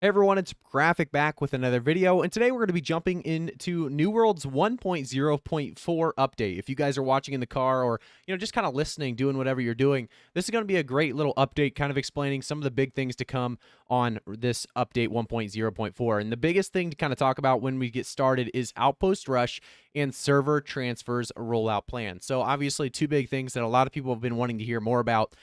Hey everyone, it's Graphic back with another video, and today we're going to be jumping into New World's 1.0.4 update. If you guys are watching in the car or, just kind of listening, doing whatever you're doing, this is going to be a great little update kind of explaining some of the big things to come on this update 1.0.4. And the biggest thing to kind of talk about when we get started is Outpost Rush and server transfers rollout plan. So obviously two big things that a lot of people have been wanting to hear more about.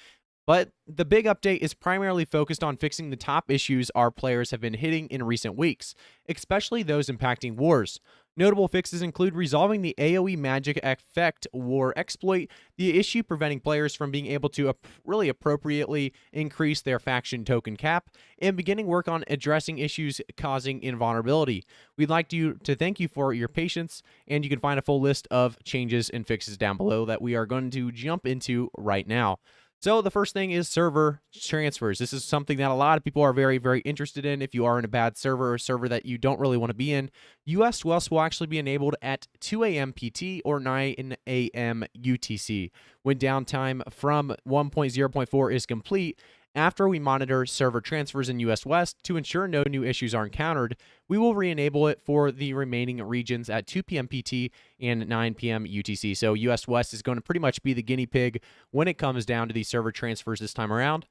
But the big update is primarily focused on fixing the top issues our players have been hitting in recent weeks, especially those impacting wars. Notable fixes include resolving the AoE magic effect war exploit, the issue preventing players from being able to really appropriately increase their faction token cap, and beginning work on addressing issues causing invulnerability. We'd like to thank you for your patience, and you can find a full list of changes and fixes down below that we are going to jump into right now. So the first thing is server transfers. This is something that a lot of people are very, very interested in. If you are in a bad server or a server that you don't really want to be in, US West will actually be enabled at 2 a.m. PT or 9 a.m. UTC when downtime from 1.0.4 is complete. After we monitor server transfers in US West to ensure no new issues are encountered, we will re-enable it for the remaining regions at 2 p.m. PT and 9 p.m. UTC. So US West is going to pretty much be the guinea pig when it comes down to these server transfers this time around.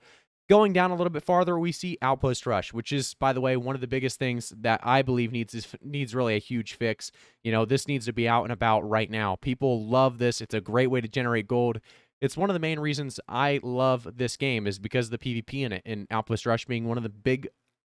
Going down a little bit farther, we see Outpost Rush, which is, by the way, one of the biggest things that I believe needs really a huge fix. This needs to be out and about right now. People love this. It's a great way to generate gold. It's one of the main reasons I love this game is because of the PvP in it, and Outpost Rush being one of the big,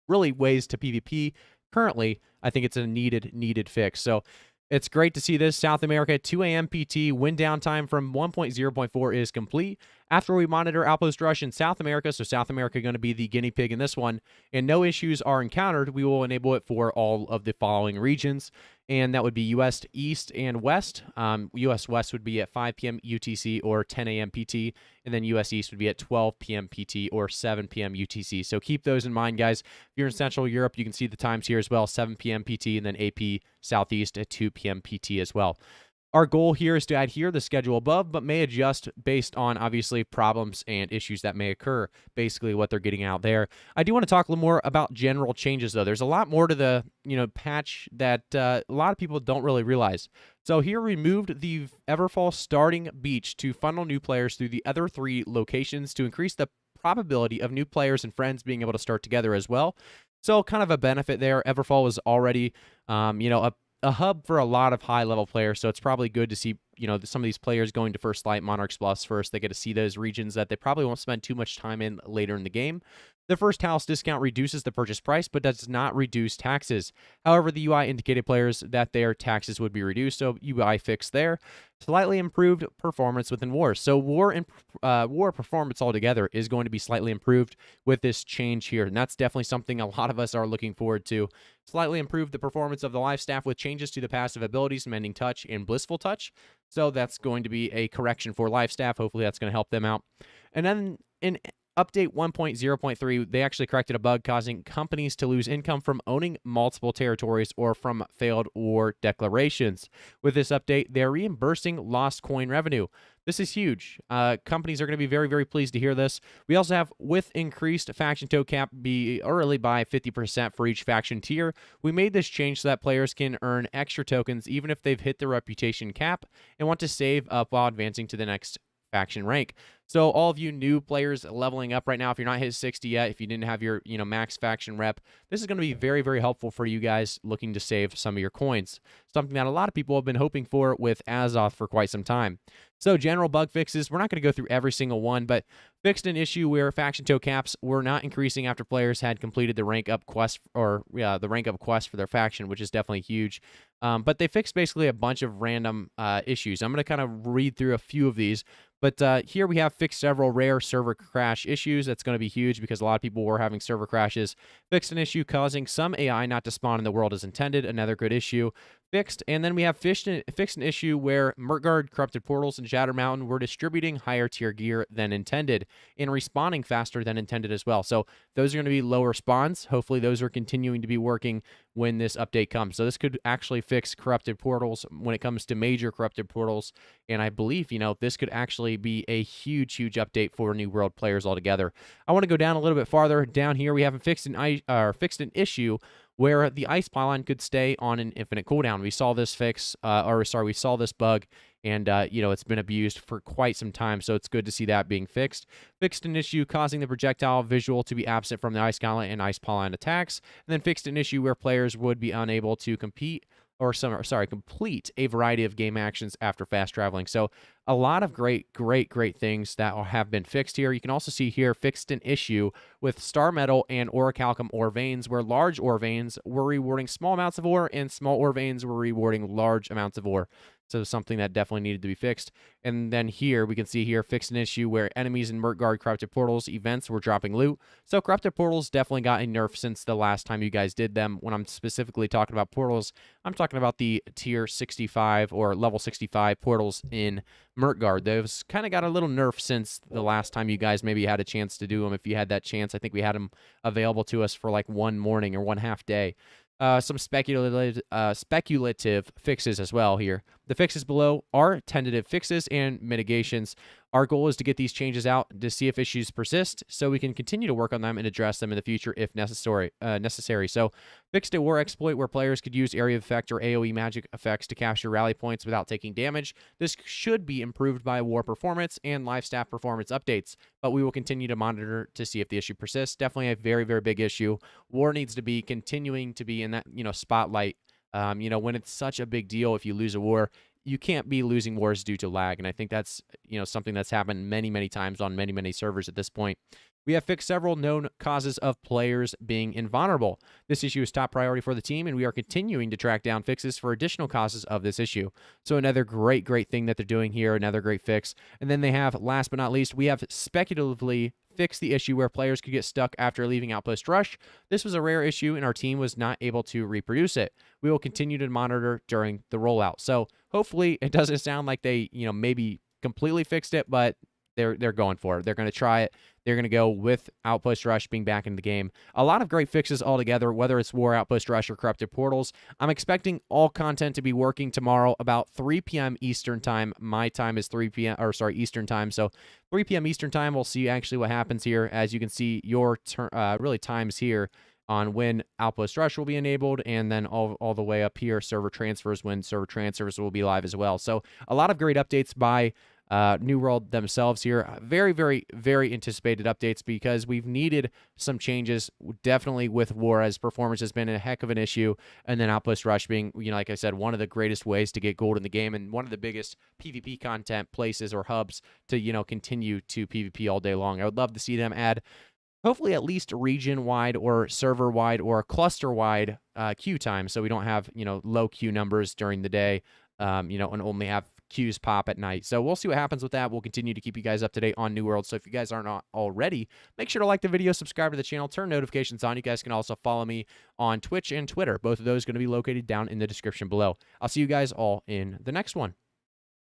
really, ways to PvP. Currently, I think it's a needed fix. So it's great to see this. South America, 2 a.m. PT, when downtime from 1.0.4 is complete. After we monitor Outpost Rush in South America, so South America going to be the guinea pig in this one, and no issues are encountered, we will enable it for all of the following regions, and that would be US East and West. US West would be at 5 p.m. UTC or 10 a.m. PT, and then US East would be at 12 p.m. PT or 7 p.m. UTC. So keep those in mind, guys. If you're in Central Europe, you can see the times here as well, 7 p.m. PT, and then AP Southeast at 2 p.m. PT as well. Our goal here is to adhere the schedule above, but may adjust based on, obviously, problems and issues that may occur, basically what they're getting out there. I do want to talk a little more about general changes, though. There's a lot more to the patch that a lot of people don't really realize. So here we moved the Everfall starting beach to funnel new players through the other 3 locations to increase the probability of new players and friends being able to start together as well. So kind of a benefit there. Everfall was already, a hub for a lot of high-level players, so it's probably good to see, some of these players going to First Light, Monarchs Plus first. They get to see those regions that they probably won't spend too much time in later in the game. The first house discount reduces the purchase price, but does not reduce taxes. However, the UI indicated players that their taxes would be reduced, so UI fixed there. Slightly improved performance within wars. So war performance altogether is going to be slightly improved with this change here, and that's definitely something a lot of us are looking forward to. Slightly improved the performance of the life staff with changes to the passive abilities, Mending Touch and Blissful Touch. So that's going to be a correction for life staff. Hopefully that's going to help them out. And then in Update 1.0.3, they actually corrected a bug causing companies to lose income from owning multiple territories or from failed war declarations. With this update, they're reimbursing lost coin revenue. This is huge. Companies are going to be very, very pleased to hear this. We also have, with increased faction toe cap be early by 50% for each faction tier, we made this change so that players can earn extra tokens even if they've hit the reputation cap and want to save up while advancing to the next faction rank. So all of you new players leveling up right now, if you're not hit 60 yet, if you didn't have your max faction rep, this is going to be very, very helpful for you guys looking to save some of your coins. Something that a lot of people have been hoping for with Azoth for quite some time. So general bug fixes, we're not going to go through every single one, but fixed an issue where faction toe caps were not increasing after players had completed the rank up quest the rank up quest for their faction, which is definitely huge. But they fixed basically a bunch of random issues. I'm going to kind of read through a few of these. But here we have fixed several rare server crash issues. That's going to be huge because a lot of people were having server crashes. Fixed an issue causing some AI not to spawn in the world as intended. Another good issue. fixed. And then we have fixed an issue where Murkguard, Corrupted Portals, and Shatter Mountain were distributing higher tier gear than intended and respawning faster than intended as well. So those are going to be lower spawns. Hopefully those are continuing to be working when this update comes. So this could actually fix Corrupted Portals when it comes to major Corrupted Portals. And I believe, this could actually be a huge, huge update for New World players altogether. I want to go down a little bit farther. Down here, we have fixed an issue where the ice pylon could stay on an infinite cooldown. We saw this we saw this bug, and it's been abused for quite some time, so it's good to see that being fixed. Fixed an issue causing the projectile visual to be absent from the ice gauntlet and ice pylon attacks, and then fixed an issue where players would be unable to complete a variety of game actions after fast traveling. So a lot of great things that have been fixed here. You can also see here fixed an issue with star metal and orichalcum ore veins, where large ore veins were rewarding small amounts of ore and small ore veins were rewarding large amounts of ore. So something that definitely needed to be fixed. And then here, we can see here, fixed an issue where enemies in Murkguard Corrupted Portals events were dropping loot. So Corrupted Portals definitely got a nerf since the last time you guys did them. When I'm specifically talking about portals, I'm talking about the tier 65 or level 65 portals in Murkguard. Those kind of got a little nerf since the last time you guys maybe had a chance to do them. If you had that chance, I think we had them available to us for like one morning or one half day. Some speculative fixes as well here. The fixes below are tentative fixes and mitigations. Our goal is to get these changes out to see if issues persist, so we can continue to work on them and address them in the future if necessary. So, fixed a war exploit where players could use area of effect or AoE magic effects to capture rally points without taking damage. This should be improved by war performance and live staff performance updates, but we will continue to monitor to see if the issue persists. Definitely a very, very big issue. War needs to be continuing to be in that spotlight. When it's such a big deal, if you lose a war, you can't be losing wars due to lag. And I think that's, something that's happened many, many times on many, many servers at this point. We have fixed several known causes of players being invulnerable. This issue is top priority for the team, and we are continuing to track down fixes for additional causes of this issue. So another great thing that they're doing here, another great fix. And then they have, last but not least, we have speculatively fixed the issue where players could get stuck after leaving Outpost Rush. This was a rare issue, and our team was not able to reproduce it. We will continue to monitor during the rollout. So hopefully it doesn't sound like they, maybe completely fixed it, but they're going for it. They're going to try it. They're going to go with Outpost Rush being back in the game. A lot of great fixes altogether, whether it's War, Outpost Rush, or Corrupted Portals. I'm expecting all content to be working tomorrow about 3 p.m. Eastern time. My time is Eastern time. So 3 p.m. Eastern time, we'll see actually what happens here. As you can see, your times here on when Outpost Rush will be enabled, and then all the way up here, server transfers, when server transfers will be live as well. So a lot of great updates by New World themselves here. Very, very anticipated updates because we've needed some changes, definitely with War, as performance has been a heck of an issue, and then Outpost Rush being, like I said, one of the greatest ways to get gold in the game and one of the biggest PvP content places or hubs to, continue to PvP all day long. I would love to see them add hopefully at least region-wide or server-wide or cluster-wide queue time, so we don't have, low queue numbers during the day, and only have queues pop at night. So we'll see what happens with that. We'll continue to keep you guys up to date on New World. So if you guys aren't already, make sure to like the video, subscribe to the channel, turn notifications on. You guys can also follow me on Twitch and Twitter. Both of those are going to be located down in the description below. I'll see you guys all in the next one.